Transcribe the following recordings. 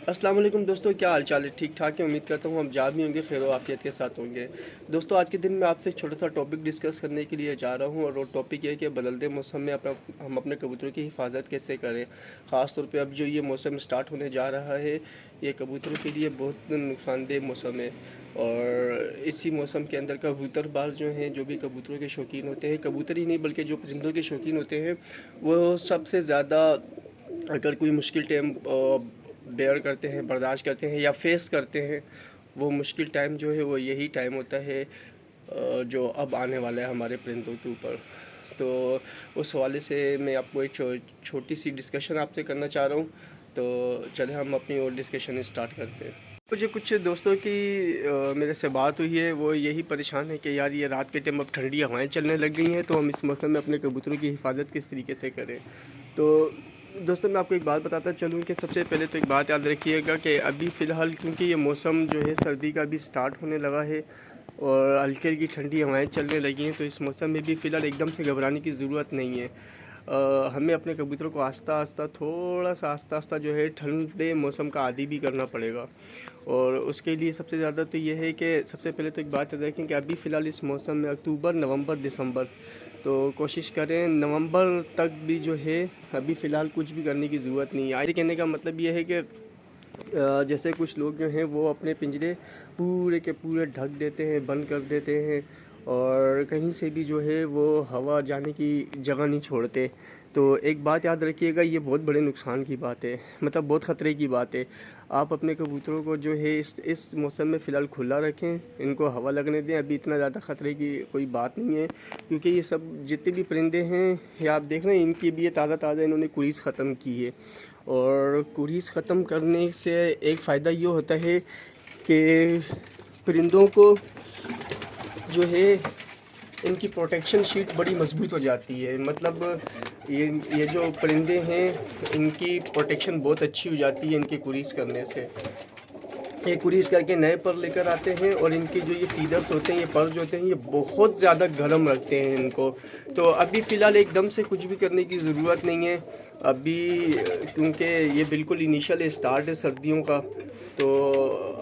السلام علیکم دوستو، کیا حال چال ہے؟ ٹھیک ٹھاک ہے، امید کرتا ہوں ہم جا بھی ہوں گے، خیر و عافیت کے ساتھ ہوں گے۔ دوستو آج کے دن میں آپ سے ایک چھوٹا سا ٹاپک ڈسکس کرنے کے لیے جا رہا ہوں، اور وہ ٹاپک یہ ہے کہ بدلتے موسم میں ہم اپنے کبوتروں کی حفاظت کیسے کریں۔ خاص طور پہ اب جو یہ موسم سٹارٹ ہونے جا رہا ہے، یہ کبوتروں کے لیے بہت نقصان دہ موسم ہے، اور اسی موسم کے اندر کبوتر باز جو ہیں، جو بھی کبوتروں کے شوقین ہوتے ہیں، کبوتر ہی نہیں بلکہ جو پرندوں کے شوقین ہوتے ہیں، وہ سب سے زیادہ اگر کوئی مشکل ٹائم بیئر کرتے ہیں، برداشت کرتے ہیں یا فیس کرتے ہیں، وہ مشکل ٹائم جو ہے وہ یہی ٹائم ہوتا ہے جو اب آنے والا ہے ہمارے پرندوں کے اوپر۔ تو اس حوالے سے میں آپ کو ایک چھوٹی سی ڈسکشن آپ سے کرنا چاہ رہا ہوں، تو چلیں ہم اپنی اور ڈسکشن اسٹارٹ کرتے ہیں۔ مجھے کچھ دوستوں کی میرے سے بات ہوئی ہے، وہ یہی پریشان ہے کہ یار یہ رات کے ٹائم اب ٹھنڈی ہوائیں چلنے لگ گئی ہیں، تو ہم اس موسم میں اپنے کبوتروں کی حفاظت کس طریقے سے کریں۔ تو دوستوں میں آپ کو ایک بات بتاتا چلوں کہ سب سے پہلے تو ایک بات یاد رکھیے گا کہ ابھی فی الحال کیونکہ یہ موسم جو ہے سردی کا ابھی سٹارٹ ہونے لگا ہے، اور ہلکی ہلکی ٹھنڈی ہوائیں چلنے لگی ہیں، تو اس موسم میں بھی فی الحال ایک دم سے گھبرانے کی ضرورت نہیں ہے۔ ہمیں اپنے کبوتروں کو آہستہ آہستہ تھوڑا سا آہستہ آہستہ جو ہے ٹھنڈے موسم کا عادی بھی کرنا پڑے گا، اور اس کے لیے سب سے زیادہ تو یہ ہے کہ سب سے پہلے تو ایک بات یاد رکھیں کہ ابھی فی الحال اس موسم میں اکتوبر، نومبر، دسمبر، تو کوشش کریں نومبر تک بھی جو ہے ابھی فی الحال کچھ بھی کرنے کی ضرورت نہیں ہے۔ آئے کہنے کا مطلب یہ ہے کہ جیسے کچھ لوگ جو ہیں وہ اپنے پنجرے پورے کے پورے ڈھک دیتے ہیں، بند کر دیتے ہیں، اور کہیں سے بھی جو ہے وہ ہوا جانے کی جگہ نہیں چھوڑتے۔ تو ایک بات یاد رکھیے گا، یہ بہت بڑے نقصان کی بات ہے، مطلب بہت خطرے کی بات ہے۔ آپ اپنے کبوتروں کو جو ہے اس موسم میں فی الحال کھلا رکھیں، ان کو ہوا لگنے دیں، ابھی اتنا زیادہ خطرے کی کوئی بات نہیں ہے، کیونکہ یہ سب جتنے بھی پرندے ہیں یا آپ دیکھ رہے ہیں ان کی بھی یہ تازہ تازہ انہوں نے کوریز ختم کی ہے، اور کوریز ختم کرنے سے ایک فائدہ یہ ہوتا ہے کہ پرندوں کو جو ہے ان کی پروٹیکشن شیٹ بڑی مضبوط ہو جاتی ہے، مطلب یہ جو پرندے ہیں ان کی پروٹیکشن بہت اچھی ہو جاتی ہے ان کے کوریز کرنے سے۔ یہ کوریز کر کے نئے پر لے کر آتے ہیں، اور ان کی جو یہ فیدرز ہوتے ہیں، یہ پر جو ہوتے ہیں، یہ بہت زیادہ گرم رکھتے ہیں ان کو۔ تو ابھی فی الحال ایک دم سے کچھ بھی کرنے کی ضرورت نہیں ہے ابھی، کیونکہ یہ بالکل انیشل اسٹارٹ ہے سردیوں کا، تو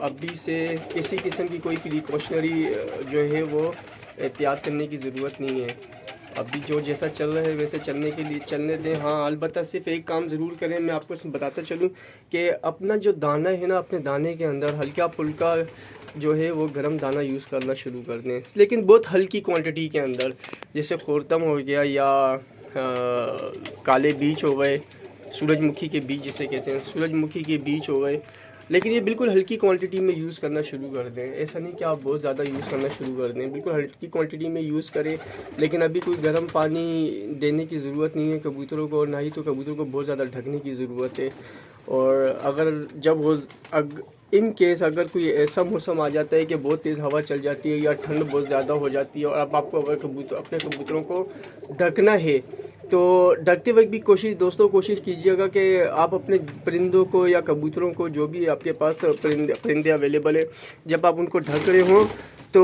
ابھی سے کسی قسم کی کوئی پریکاشنری جو ہے وہ احتیاط کرنے کی ضرورت نہیں ہے۔ ابھی جو جیسا چل رہا ہے ویسے چلنے دیں۔ ہاں البتہ صرف ایک کام ضرور کریں، میں آپ کو بتاتا چلوں کہ اپنا جو دانہ ہے نا، اپنے دانے کے اندر ہلکا پھلکا جو ہے وہ گرم دانہ یوز کرنا شروع کر دیں، لیکن بہت ہلکی کوانٹٹی کے اندر، جیسے خورتم ہو گیا یا کالے بیج ہو گئے، سورج مکھی کے بیج جسے کہتے ہیں، سورج مکھی کے بیج ہو گئے، لیکن یہ بالکل ہلکی کوانٹٹی میں یوز کرنا شروع کر دیں۔ ایسا نہیں کہ آپ بہت زیادہ یوز کرنا شروع کر دیں، بالکل ہلکی کوانٹٹی میں یوز کریں، لیکن ابھی کوئی گرم پانی دینے کی ضرورت نہیں ہے کبوتروں کو، نہ ہی تو کبوتروں کو بہت زیادہ ڈھکنے کی ضرورت ہے۔ اور ان کیس اگر کوئی ایسا موسم آ جاتا ہے کہ بہت تیز ہوا چل جاتی ہے یا ٹھنڈ بہت زیادہ ہو جاتی ہے، اور اب آپ کو اگر اپنے کبوتروں کو ڈھکنا ہے، تو ڈھکتے وقت بھی کوشش کیجیے گا کہ آپ اپنے پرندوں کو یا کبوتروں کو، جو بھی آپ کے پاس پرندے اویلیبل ہیں، جب آپ ان کو ڈھک رہے ہوں تو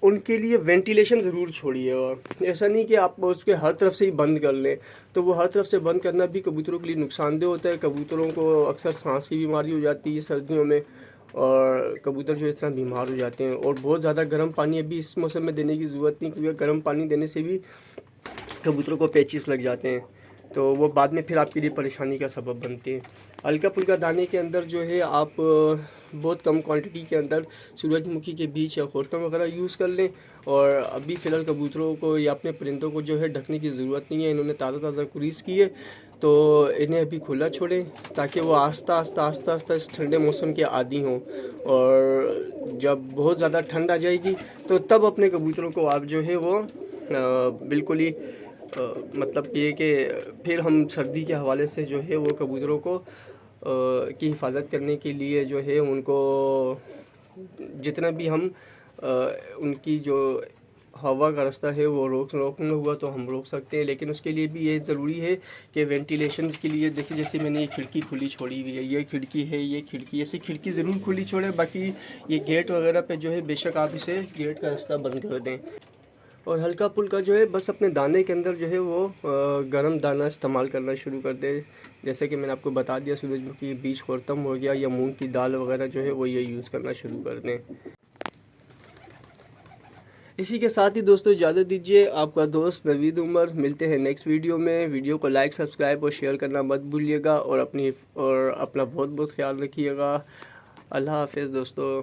ان کے لیے وینٹیلیشن ضرور چھوڑیے گا۔ ایسا نہیں کہ آپ اس کے ہر طرف سے ہی بند کر لیں، تو وہ ہر طرف سے بند کرنا بھی کبوتروں کے لیے نقصان دہ ہوتا ہے۔ کبوتروں کو اکثر سانس کی بیماری ہو جاتی ہے سردیوں میں، اور کبوتر جو اس طرح بیمار ہو جاتے ہیں۔ اور بہت زیادہ گرم پانی ابھی اس موسم میں دینے کی ضرورت نہیں، کیونکہ گرم پانی دینے سے بھی کبوتروں کو پیچز لگ جاتے ہیں، تو وہ بعد میں پھر آپ کے لیے پریشانی کا سبب بنتے ہیں۔ ہلکا پھلکا دانے کے اندر جو ہے آپ بہت کم کوانٹٹی کے اندر سورج مکھی کے بیج یا خورتم وغیرہ یوز کر لیں، اور ابھی فی الحال کبوتروں کو یا اپنے پرندوں کو جو ہے ڈھکنے کی ضرورت نہیں ہے۔ انہوں نے تازہ تازہ کوریز کی ہے، تو انہیں ابھی کھلا چھوڑیں تاکہ وہ آہستہ آہستہ اس ٹھنڈے موسم کے عادی ہوں، اور جب بہت زیادہ ٹھنڈ آ جائے گی تو تب اپنے کبوتروں کو آپ جو ہے وہ بالکل ہی مطلب یہ کہ پھر ہم سردی کے حوالے سے جو ہے وہ کبوتروں کو کی حفاظت کرنے کے لیے جو ہے ان کو جتنا بھی ہم ان کی جو ہوا کا راستہ ہے وہ روکنا ہوا تو ہم روک سکتے ہیں، لیکن اس کے لیے بھی یہ ضروری ہے کہ وینٹیلیشن کے لیے دیکھیں، جیسے میں نے یہ کھڑکی کھلی چھوڑی ہوئی ہے، یہ کھڑکی ایسی کھڑکی ضرور کھلی چھوڑیں، باقی یہ گیٹ وغیرہ پہ جو ہے بے شک آپ اسے گیٹ کا راستہ بند کر دیں۔ اور ہلکا پھلکا جو ہے بس اپنے دانے کے اندر جو ہے وہ گرم دانہ استعمال کرنا شروع کر دے. جیسے کہ میں نے آپ کو بتا دیا سورج مکھی کے بیج خورتم ہو گیا یا مونگ کی دال وغیرہ جو ہے وہ یہ یوز کرنا شروع کر دیں. اسی کے ساتھ ہی دوستو اجازت دیجیے. آپ کا دوست نوید عمر. ملتے ہیں نیکسٹ ویڈیو میں. ویڈیو کو لائک سبسکرائب اور شیئر کرنا مت بھولیے گا اور اپنا بہت بہت خیال رکھیے گا. اللہ حافظ دوستو.